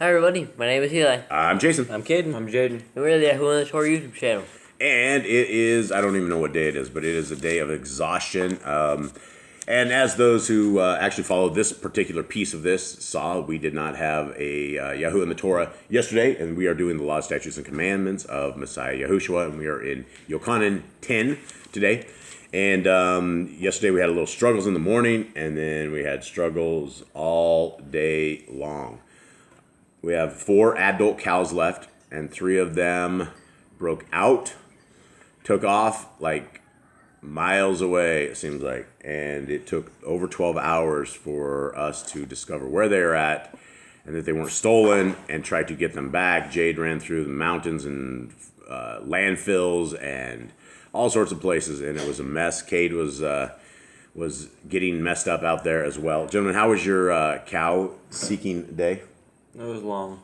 Hi everybody, my name is Eli. I'm Jason. I'm Caden. I'm Jaden. And we're the Yahushua Torah YouTube channel. And it is, I don't even know what day it is, but it is a day of exhaustion. And as those who actually follow this particular piece of this saw, we did not have a Yahuwah in the Torah yesterday, and we are doing the laws, statutes, and commandments of Messiah Yahushua, and we are in Yochanan 10 today. And yesterday we had a little struggles in the morning, and then we had struggles all day long. We have 4 adult cows left, and 3 of them broke out, took off like miles away, it seems like. And it took over 12 hours for us to discover where they were at and that they weren't stolen and tried to get them back. Jade ran through the mountains and landfills and all sorts of places, and it was a mess. Cade was getting messed up out there as well. Gentlemen, how was your cow seeking day? It was long.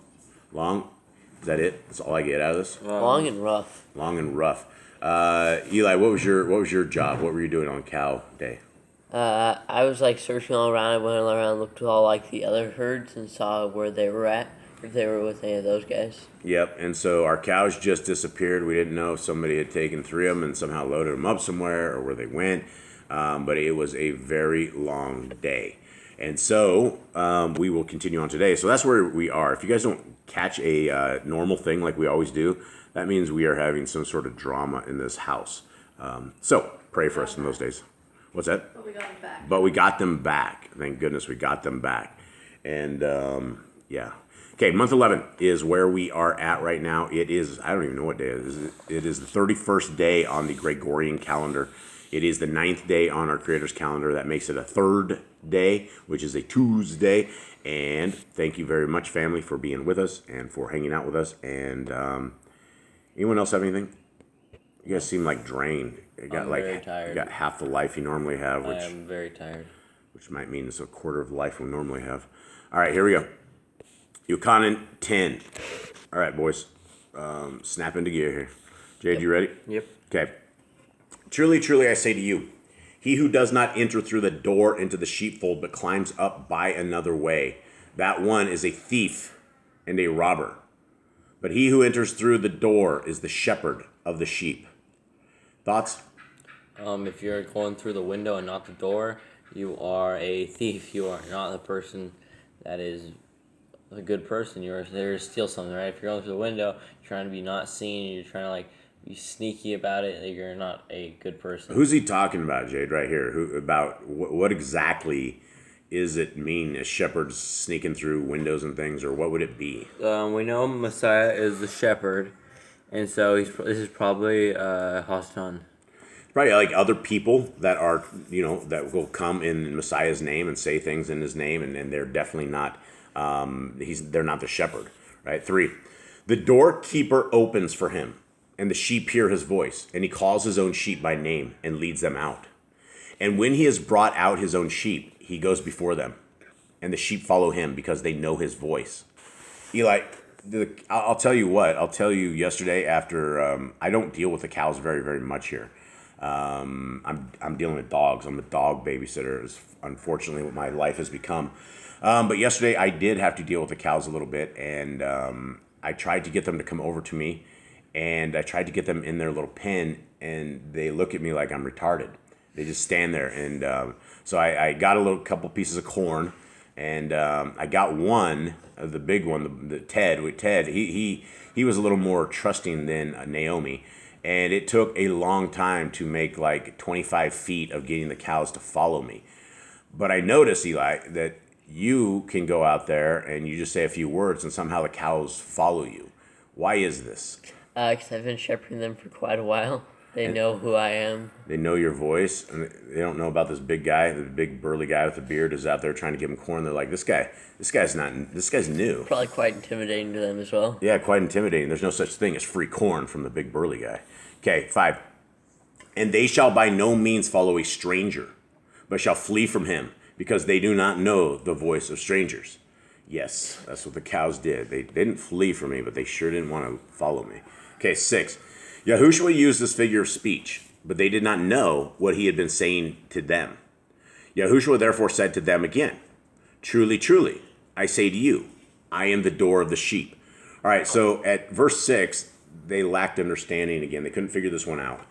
Long? Is that it? That's all I get out of this? Long and rough. Long and rough. Eli, what was your job? What were you doing on cow day? I was like searching all around. I went around, looked at all like the other herds and saw where they were at, if they were with any of those guys. Yep, and so our cows just disappeared. We didn't know if somebody had taken 3 of them and somehow loaded them up somewhere or where they went, but it was a very long day. And so we will continue on today. So that's where we are. If you guys don't catch a normal thing like we always do, that means we are having some sort of drama in this house. So pray for us in those days. What's that? But we got them back. But we got them back. Thank goodness we got them back. And yeah. Okay, month 11 is where we are at right now. It is, I don't even know what day it is. It is the 31st day on the Gregorian calendar. It is the 9th day on our Creator's calendar. That makes it a 3rd day, which is a Tuesday. And thank you very much, family, for being with us and for hanging out with us. And anyone else have anything? You guys seem like drained. You got I'm very tired. You got half the life you normally have, I am very tired. which might mean it's a quarter of the life we normally have. All right, here we go. Yochanan 10. All right, boys. Snap into gear here. Jade, you ready? Yep. Okay. Truly, truly, I say to you, he who does not enter through the door into the sheepfold, but climbs up by another way, that one is a thief and a robber. But he who enters through the door is the shepherd of the sheep. Thoughts? If you're going through the window and not the door, you are a thief. You are not the person that is a good person. You're there to steal something, right? If you're going through the window, you're trying to be not seen, you're trying to like be sneaky about it, you're not a good person. Who's he talking about, Jade, right here? What exactly is it mean, a shepherd sneaking through windows and things, or what would it be? We know Messiah is the shepherd, and so this is probably Hastan. Probably like other people that are, that will come in Messiah's name and say things in his name, and they're definitely not, they're not the shepherd, right? 3, the doorkeeper opens for him, and the sheep hear his voice, and he calls his own sheep by name and leads them out. And when he has brought out his own sheep, he goes before them, and the sheep follow him because they know his voice. Eli, I'll tell you what. I'll tell you yesterday after, I don't deal with the cows very, very much here. I'm dealing with dogs. I'm a dog babysitter, is unfortunately what my life has become. But yesterday I did have to deal with the cows a little bit, and I tried to get them to come over to me, and I tried to get them in their little pen, and they look at me like I'm retarded. They just stand there, and so I got a couple pieces of corn, and I got one, the big one, the Ted. He was a little more trusting than Naomi, and it took a long time to make like 25 feet of getting the cows to follow me. But I noticed, Eli, that you can go out there and you just say a few words, and somehow the cows follow you. Why is this? Because I've been shepherding them for quite a while. They know who I am. They know your voice, and they don't know about this big guy, the big burly guy with the beard is out there trying to give them corn. They're like, this guy's new. Probably quite intimidating to them as well. Yeah, quite intimidating. There's no such thing as free corn from the big burly guy. Okay, 5. And they shall by no means follow a stranger, but shall flee from him, because they do not know the voice of strangers. Yes, that's what the cows did. They didn't flee from me, but they sure didn't want to follow me. Okay, 6. Yahushua used this figure of speech, but they did not know what he had been saying to them. Yahushua therefore said to them again, Truly, truly, I say to you, I am the door of the sheep. All right, so at verse 6, they lacked understanding again. They couldn't figure this one out.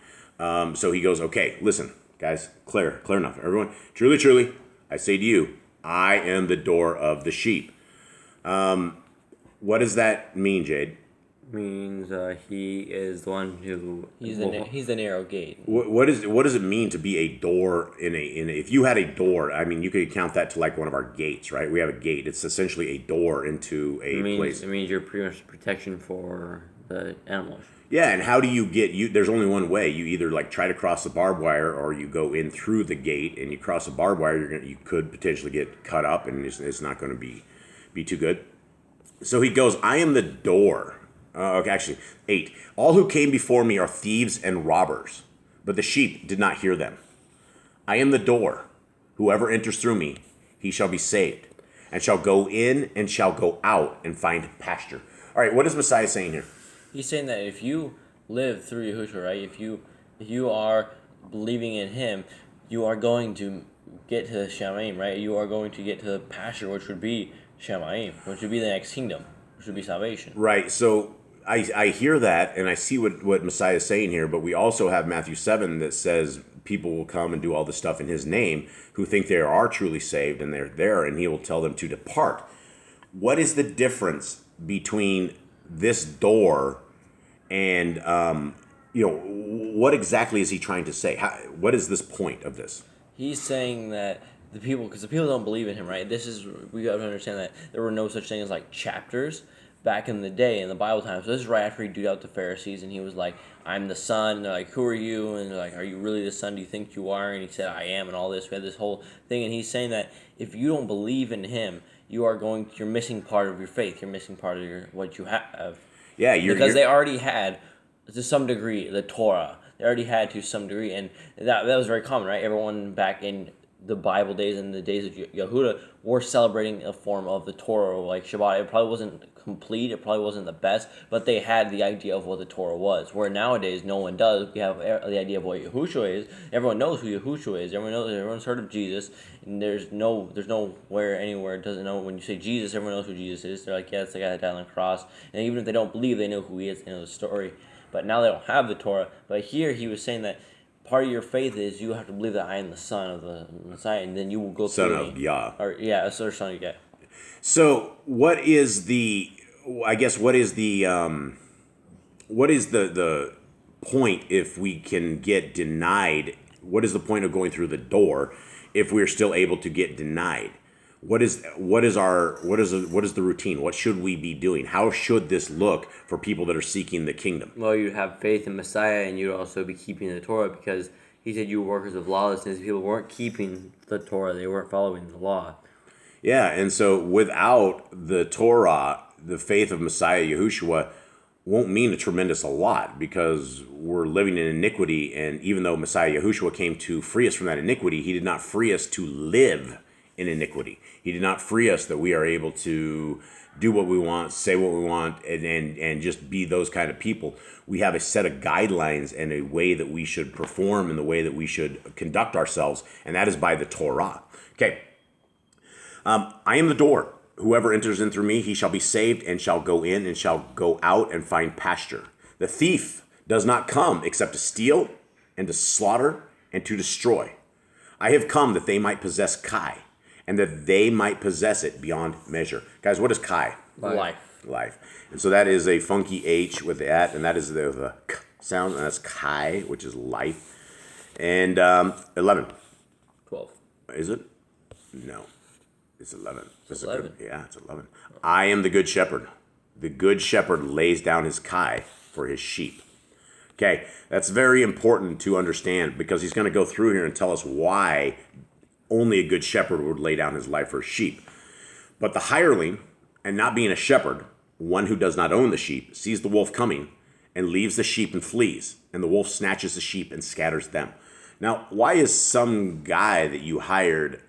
So he goes, okay, listen, guys, clear enough. Everyone, truly, truly, I say to you, I am the door of the sheep. What does that mean, Jade? Means he is the one who He's the narrow gate. What does it mean to be a door in a if you had a door? I mean, you could count that to like one of our gates, right? We have a gate. It's essentially a door into a place. It means you're pretty much protection for the animals. Yeah, and how do you get there's only one way. You either like try to cross the barbed wire, or you go in through the gate, and you cross the barbed wire. You could potentially get cut up, and it's not going to be too good. So he goes, I am the door. Okay, actually, 8. All who came before me are thieves and robbers, but the sheep did not hear them. I am the door. Whoever enters through me, he shall be saved, and shall go in and shall go out and find pasture. All right, what is Messiah saying here? He's saying that if you live through Yahushua, right? If you are believing in him, you are going to get to the Shamayim, right? You are going to get to the pasture, which would be Shamayim, which would be the next kingdom, which would be salvation. Right, so I hear that, and I see what Messiah is saying here, but we also have Matthew 7 that says people will come and do all this stuff in his name who think they are truly saved, and they're there, and he will tell them to depart. What is the difference between this door and, what exactly is he trying to say? What is this point of this? He's saying that because the people don't believe in him, right? We got to understand that there were no such thing as like chapters back in the day in the Bible times. So this is right after he duped out the Pharisees, and he was like, I'm the son. And they're like, who are you? And they're like, are you really the son? Do you think you are? And he said, I am, and all this. We had this whole thing, and he's saying that if you don't believe in him, you're missing part of your faith. You're missing part of what you have. Yeah, because they already had, to some degree, the Torah. They already had to some degree, and that was very common, right? Everyone back in the Bible days and the days of Yahudah were celebrating a form of the Torah, like Shabbat. It probably wasn't complete, it probably wasn't the best, but they had the idea of what the Torah was. Where nowadays no one does. We have the idea of what Yahushua is. Everyone knows who Yahushua is. Everyone's heard of Jesus, and there's nowhere anywhere doesn't know. When you say Jesus, everyone knows who Jesus is. They're like, yeah, it's the guy that died on the cross. And even if they don't believe, they know who he is. They know the story. But now they don't have the Torah. But here he was saying that part of your faith is you have to believe that I am the son of the Messiah, and then you will go son through of me. Yah. Or yeah, son of Yah. So what is the point if we can get denied? What is the point of going through the door if we're still able to get denied? What is the routine? What should we be doing? How should this look for people that are seeking the kingdom? Well, you have faith in Messiah, and you'd also be keeping the Torah, because he said you were workers of lawlessness. People weren't keeping the Torah; they weren't following the law. Yeah, and so without the Torah, the faith of Messiah Yahushua won't mean a tremendous a lot, because we're living in iniquity, and even though Messiah Yahushua came to free us from that iniquity, he did not free us to live in iniquity. He did not free us that we are able to do what we want, say what we want, and just be those kind of people. We have a set of guidelines and a way that we should perform and the way that we should conduct ourselves, and that is by the Torah. Okay. I am the door. Whoever enters in through me, he shall be saved, and shall go in and shall go out and find pasture. The thief does not come except to steal and to slaughter and to destroy. I have come that they might possess Kai, and that they might possess it beyond measure. Guys, what is Kai? Life. And so that is a funky H with that, and that is the K sound, and that's Kai, which is life. And 11. 12. Is it? No. It's 11. It's 11. It's 11. I am the good shepherd. The good shepherd lays down his Kai for his sheep. Okay, that's very important to understand, because he's going to go through here and tell us why only a good shepherd would lay down his life for his sheep. But the hireling, and not being a shepherd, one who does not own the sheep, sees the wolf coming and leaves the sheep and flees, and the wolf snatches the sheep and scatters them. Now, why is some guy that you hired,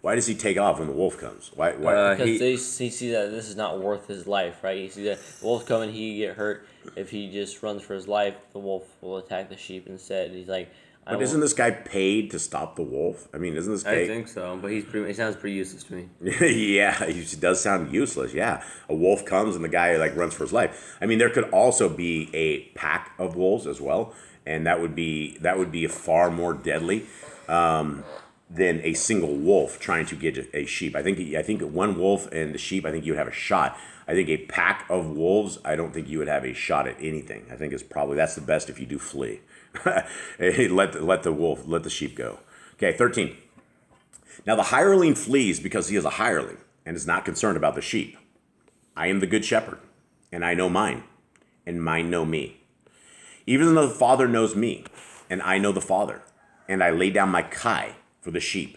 why does he take off when the wolf comes? Why? Because he sees that this is not worth his life, right? He sees that the wolf's coming, he get hurt. If he just runs for his life, the wolf will attack the sheep instead. He's like, But isn't this guy paid to stop the wolf? I mean, isn't this guy... I think so, but he sounds pretty useless to me. Yeah, he does sound useless. Yeah, a wolf comes and the guy like runs for his life. I mean, there could also be a pack of wolves as well, and that would be far more deadly than a single wolf trying to get a sheep. I think one wolf and the sheep, I think you would have a shot. I think a pack of wolves, I don't think you would have a shot at anything. I think that's the best if you do flee. Hey, let the sheep go. Okay, 13. Now the hireling flees because he is a hireling and is not concerned about the sheep. I am the good shepherd, and I know mine, and mine know me. Even though the Father knows me, and I know the Father, and I lay down my kai for the sheep.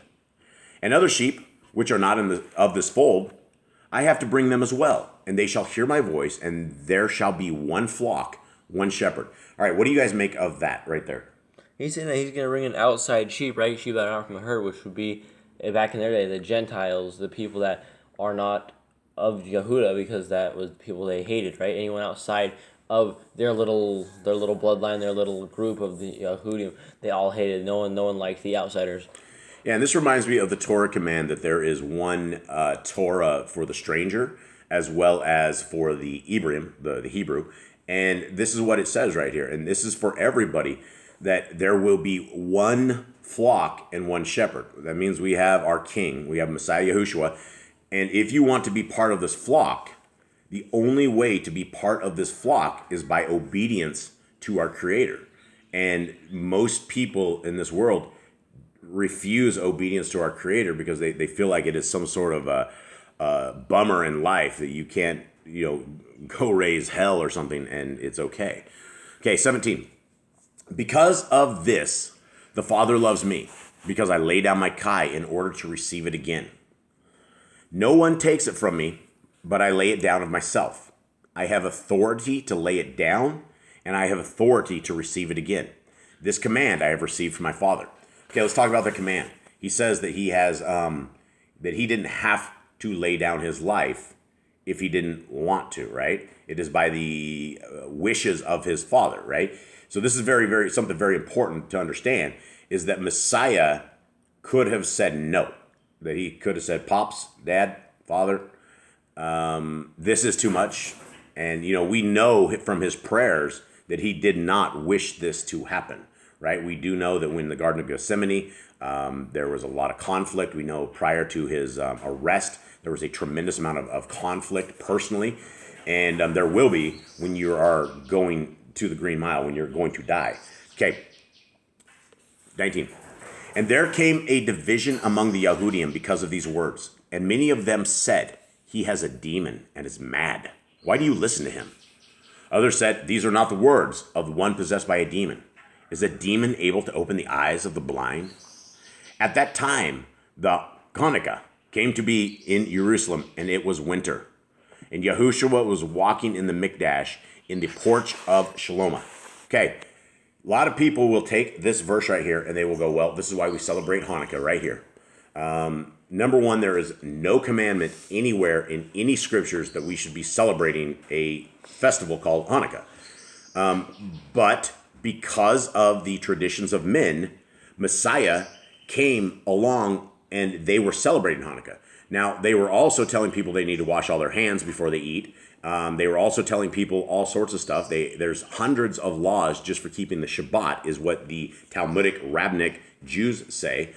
And other sheep, which are not of this fold, I have to bring them as well, and they shall hear my voice, and there shall be one flock, one shepherd. All right, what do you guys make of that right there? He's saying that he's going to bring in outside sheep, right? Sheep that are not from the herd, which would be, back in their day, the Gentiles, the people that are not of Yehuda, because that was people they hated, right? Anyone outside of their little bloodline, their little group of the Yehudim, they all hated. No one liked the outsiders. Yeah, and this reminds me of the Torah command that there is one Torah for the stranger as well as for the Hebrew, the Hebrew. And this is what it says right here. And this is for everybody, that there will be one flock and one shepherd. That means we have our king, we have Messiah Yahushua. And if you want to be part of this flock, the only way to be part of this flock is by obedience to our Creator. And most people in this world refuse obedience to our Creator because they feel like it is some sort of a bummer in life that you can't, go raise hell or something and it's okay. Okay, 17. Because of this, the Father loves me, because I lay down my kai in order to receive it again. No one takes it from me, but I lay it down of myself. I have authority to lay it down, and I have authority to receive it again. This command I have received from my Father. Okay, let's talk about the command. He says that he has that he didn't have to lay down his life if he didn't want to, right? It is by the wishes of his Father, right? So this is very something very important to understand, is that Messiah could have said no. That he could have said, Pops, Dad, Father, this is too much. And, we know from his prayers that he did not wish this to happen, right? We do know that when the Garden of Gethsemane, there was a lot of conflict. We know prior to his arrest, there was a tremendous amount of conflict personally. And there will be when you are going to the Green Mile, when you're going to die. Okay, 19. And there came a division among the Yahudim because of these words. And many of them said, he has a demon and is mad. Why do you listen to him? Others said, these are not the words of one possessed by a demon. Is a demon able to open the eyes of the blind? At that time, the Hanukkah came to be in Jerusalem, and it was winter. And Yahushua was walking in the Mikdash in the porch of Shalom. Okay, a lot of people will take this verse right here, and they will go, well, this is why we celebrate Hanukkah right here. Number one, there is no commandment anywhere in any scriptures that we should be celebrating a festival called Hanukkah. But because of the traditions of men, Messiah came along and they were celebrating Hanukkah. Now, they were also telling people they need to wash all their hands before they eat. They were also telling people all sorts of stuff. There's hundreds of laws just for keeping the Shabbat, is what the Talmudic, Rabbinic Jews say.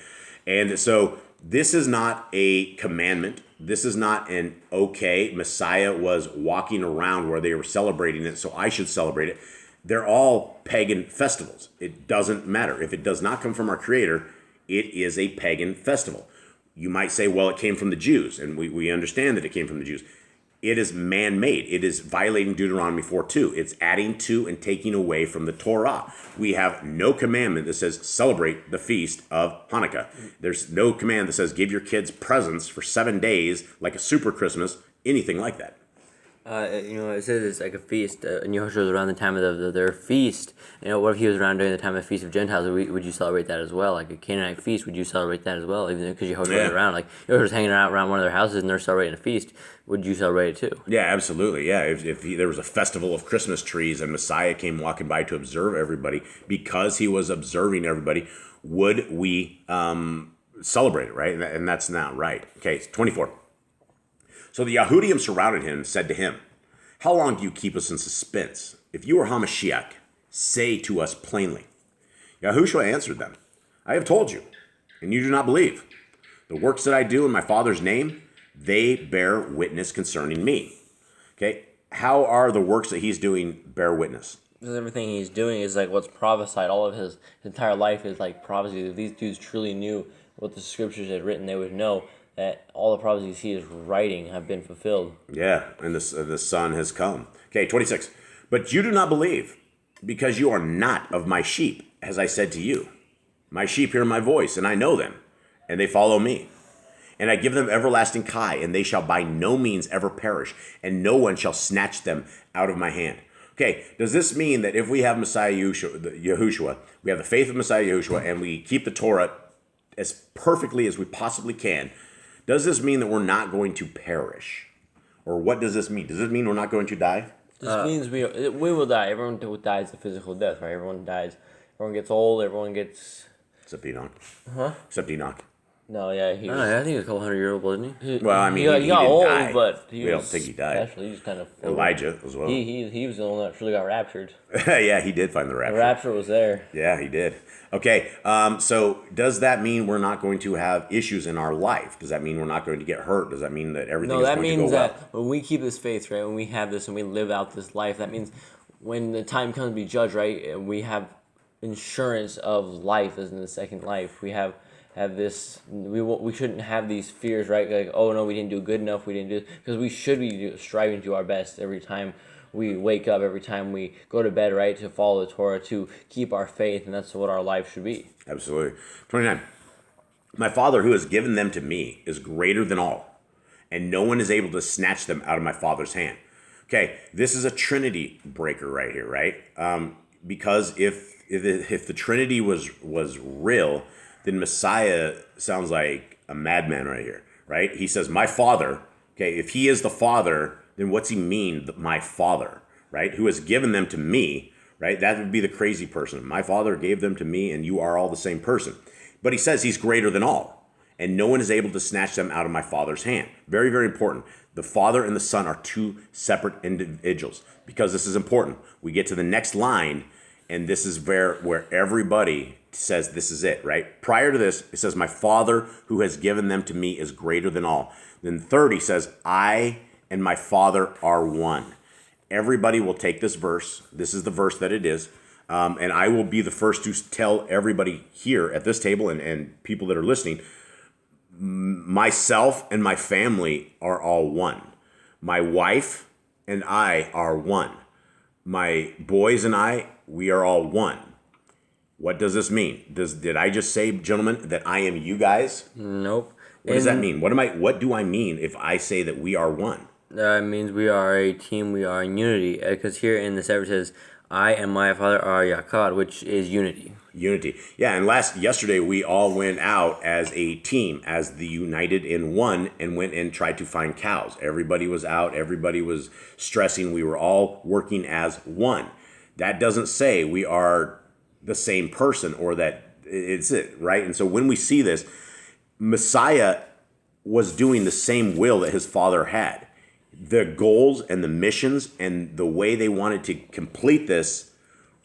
And so this is not a commandment. This is not an okay. Messiah was walking around where they were celebrating it, so I should celebrate it. They're all pagan festivals. It doesn't matter. If it does not come from our Creator, it is a pagan festival. You might say, well, it came from the Jews, and we understand that it came from the Jews. It is man-made. It is violating Deuteronomy 4:2. It's adding to and taking away from the Torah. We have no commandment that says celebrate the feast of Hanukkah. There's no command that says give your kids presents for 7 days, like a super Christmas, anything like that. It says it's like a feast, and Yahushua was around the time of their feast. What if he was around during the time of the Feast of Gentiles? Would you celebrate that as well? Like a Canaanite feast, would you celebrate that as well? Even because Yahushua was around, like Yahushua was hanging out around one of their houses and they're celebrating a feast, would you celebrate it too? Yeah, absolutely. Yeah, if there was a festival of Christmas trees and Messiah came walking by to observe everybody, because he was observing everybody, would we celebrate it, right? And that's not right. Okay, 24. So the Yahudim surrounded him and said to him, how long do you keep us in suspense? If you are Hamashiach, say to us plainly. Yahushua answered them, I have told you, and you do not believe. The works that I do in my Father's name, they bear witness concerning me. Okay, how are the works that he's doing bear witness? Because everything he's doing is like what's prophesied. All of his entire life is like prophecy. If these dudes truly knew what the scriptures had written, they would know that all the prophecies he is writing have been fulfilled. Yeah, and the Son has come. Okay, 26. But you do not believe, because you are not of my sheep, as I said to you. My sheep hear my voice, and I know them, and they follow me. And I give them everlasting Kai, and they shall by no means ever perish, and no one shall snatch them out of my hand. Okay, does this mean that if we have Messiah Yahushua, we have the faith of Messiah Yahushua, and we keep the Torah as perfectly as we possibly can, does this mean that we're not going to perish? Or what does this mean? Does this mean we're not going to die? This means we will die. Everyone dies a physical death, right? Everyone dies. Everyone gets old. Everyone gets... Except Enoch. Huh? Except Enoch. No, yeah, he was... I think he was a couple 100-year-old, wasn't he? Well, I mean, he got didn't old, die. but he We was don't think he died. Special. He was kind of... Elijah as well. He was the one that truly got raptured. Yeah, he did find the rapture. The rapture was there. Yeah, he did. Okay, so does that mean we're not going to have issues in our life? Does that mean we're not going to get hurt? Does that mean that everything is going to go well? No, that means that when we keep this faith, right, when we have this and we live out this life, that means when the time comes to be judged, right, and we have insurance of life as in the second life. We have this, we shouldn't have these fears, right, like, oh no, we didn't do good enough, we didn't do, because we should be striving to do our best every time we wake up, every time we go to bed, right, to follow the Torah, to keep our faith, and that's what our life should be. Absolutely. 29. My Father who has given them to me is greater than all, and no one is able to snatch them out of my Father's hand. Okay, this is a Trinity breaker right here, right? Because if the Trinity was real, then Messiah sounds like a madman right here, right? He says, my Father, okay, if he is the Father, then what's he mean, my Father, right? Who has given them to me, right? That would be the crazy person. My Father gave them to me, and you are all the same person. But he says he's greater than all, and no one is able to snatch them out of my Father's hand. Very, very important. The Father and the Son are two separate individuals, because this is important. We get to the next line, and this is where everybody says this is it, right? Prior to this, it says, my Father who has given them to me is greater than all. Then 30 says, I and my Father are one. Everybody will take this verse. This is the verse that it is. And I will be the first to tell everybody here at this table and people that are listening, myself and my family are all one. My wife and I are one. My boys and I, we are all one. What does this mean? Did I just say, gentlemen, that I am you guys? Nope. What does that mean? What do I mean if I say that we are one? That means we are a team, we are in unity. Because here in the Sefer says, I and my Father are Yakad, which is unity. Unity. Yeah, and yesterday we all went out as a team, as the united in one, and went and tried to find cows. Everybody was out, everybody was stressing, we were all working as one. That doesn't say we are the same person or that it's it, right? And so when we see this, Messiah was doing the same will that his Father had. The goals and the missions and the way they wanted to complete this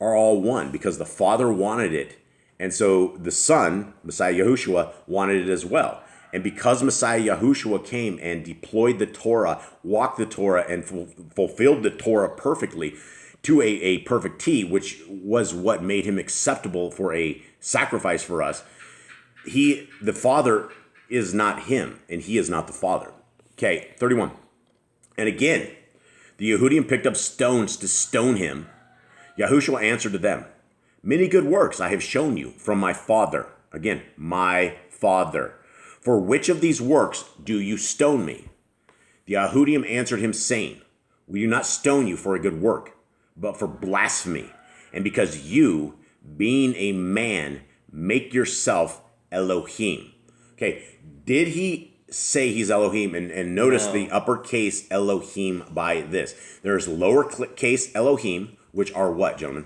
are all one because the Father wanted it. And so the Son, Messiah Yahushua, wanted it as well. And because Messiah Yahushua came and deployed the Torah, walked the Torah, and fulfilled the Torah perfectly to a perfect T, which was what made him acceptable for a sacrifice for us, the Father is not him, and he is not the Father. Okay, 31. And again, the Yehudim picked up stones to stone him. Yahushua answered to them, many good works I have shown you from my Father. Again, my Father. For which of these works do you stone me? The Yehudim answered him, saying, We do not stone you for a good work, but for blasphemy, and because you, being a man, make yourself Elohim. Okay, did he say he's Elohim? And notice the uppercase Elohim by this. There's lowercase Elohim, which are what, gentlemen?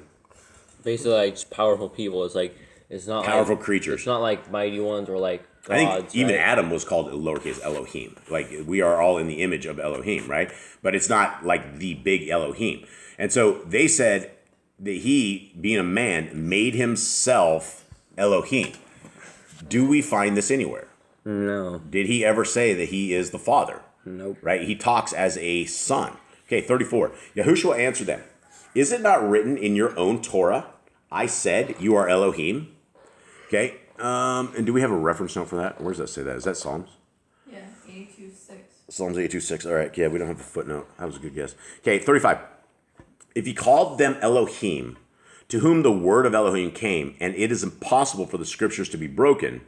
Basically, like just powerful people. It's not Powerful like, creatures. It's not like mighty ones or like gods. I think even right? Adam was called lowercase Elohim. Like, we are all in the image of Elohim, right? But it's not like the big Elohim. And so they said that he, being a man, made himself Elohim. Do we find this anywhere? No. Did he ever say that he is the Father? Nope. Right? He talks as a son. Okay, 34. Yahushua answered them, is it not written in your own Torah, I said you are Elohim? Okay, and do we have a reference note for that? Where does that say that? Is that Psalms? Yeah, 82:6. Psalms 82:6. All right, yeah, we don't have a footnote. That was a good guess. Okay, 35. If he called them Elohim, to whom the word of Elohim came, and it is impossible for the scriptures to be broken,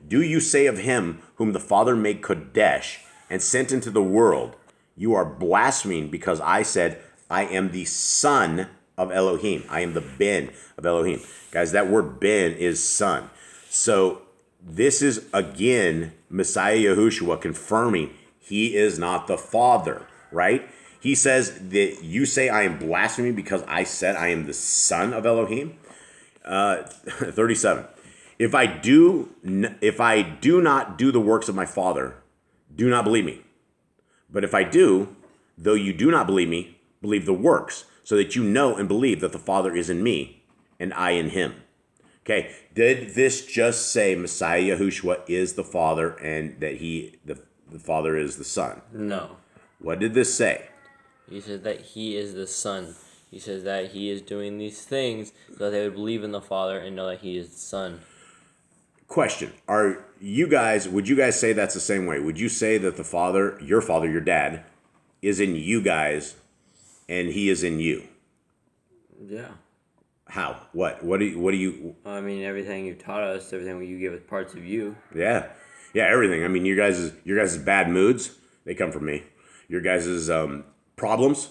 do you say of him whom the Father made Kodesh and sent into the world, you are blaspheming because I said, I am the son of Elohim. I am the Ben of Elohim. Guys, that word Ben is son. So this is, again, Messiah Yahushua confirming he is not the Father, right? He says that you say I am blaspheming because I said I am the son of Elohim. 37. If I do not do the works of my Father, do not believe me. But if I do, though you do not believe me, believe the works, so that you know and believe that the Father is in me and I in him. Okay, did this just say Messiah Yahushua is the Father and that the Father is the Son? No. What did this say? He says that he is the Son. He says that he is doing these things so that they would believe in the Father and know that he is the Son. Question. Would you guys say that's the same way? Would you say that the Father, your dad, is in you guys and he is in you? Yeah. How? What do you? I mean, everything you've taught us, everything you give us parts of you. Yeah, everything. I mean, your guys' bad moods, they come from me. Your guys' problems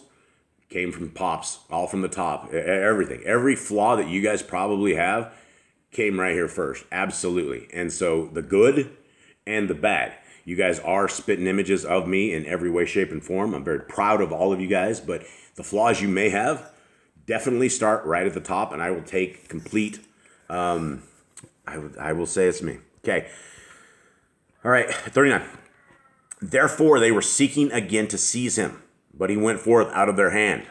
came from Pops, all from the top. Everything, every flaw that you guys probably have came right here first. Absolutely. And so the good and the bad, you guys are spitting images of me in every way, shape, and form. I'm very proud of all of you guys, but the flaws you may have, definitely start right at the top, and I will take complete, I will say it's me. Okay. All right, 39. Therefore they were seeking again to seize him, but he went forth out of their hand,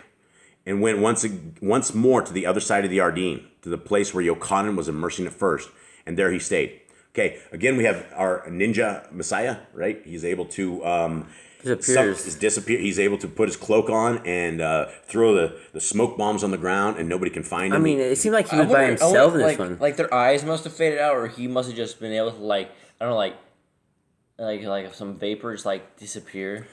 and went once more to the other side of the Ardean, to the place where Yochanan was immersing at first, and there he stayed. Okay, again, we have our ninja Messiah, right? He's able to... disappear. He's able to put his cloak on and throw the smoke bombs on the ground, and nobody can find him. I mean, it seemed like he was by himself in this one. Like their eyes must have faded out, or he must have just been able to like some vapors like disappear.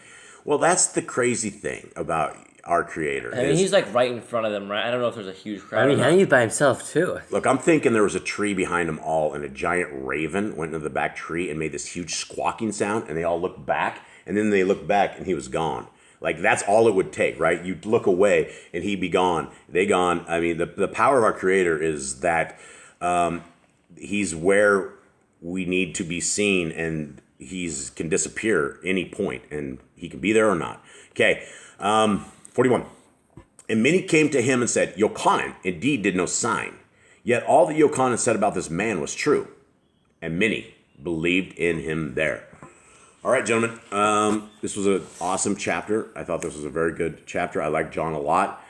Well, that's the crazy thing about our Creator. I mean, he's like right in front of them, right? I don't know if there's a huge crowd. I mean, he's by himself too. Look, I'm thinking there was a tree behind them all, and a giant raven went into the back tree and made this huge squawking sound, and they all looked back, and then they looked back, and he was gone. Like, that's all it would take, right? You'd look away, and he'd be gone. They gone. I mean, the power of our Creator is that he's where we need to be seen, and he's can disappear any point, and he can be there or not. Okay, 41. And many came to him and said, Yochanan indeed did no sign, yet all that Yochanan said about this man was true, and many believed in him there. All right, gentlemen, this was an awesome chapter. I thought this was a very good chapter. I like John a lot.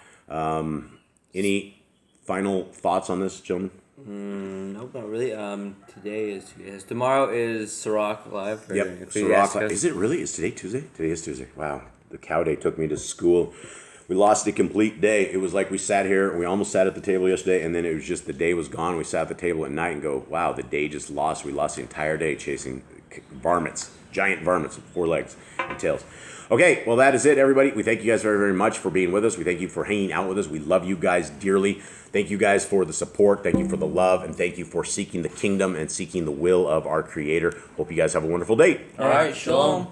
Any final thoughts on this, gentlemen? Nope, not really. Tomorrow is Sirach Live. Yep, Sirach Live. Is it really? Is today Tuesday? Today is Tuesday. Wow. The cow day took me to school. We lost a complete day. It was like we sat here, we almost sat at the table yesterday, and then it was just the day was gone. We sat at the table at night and go, wow, the day just lost. We lost the entire day chasing varmints, giant varmints with 4 legs and tails. Okay, well, that is it, everybody. We thank you guys very, very much for being with us. We thank you for hanging out with us. We love you guys dearly. Thank you guys for the support. Thank you for the love. And thank you for seeking the kingdom and seeking the will of our Creator. Hope you guys have a wonderful day. All right, Shalom.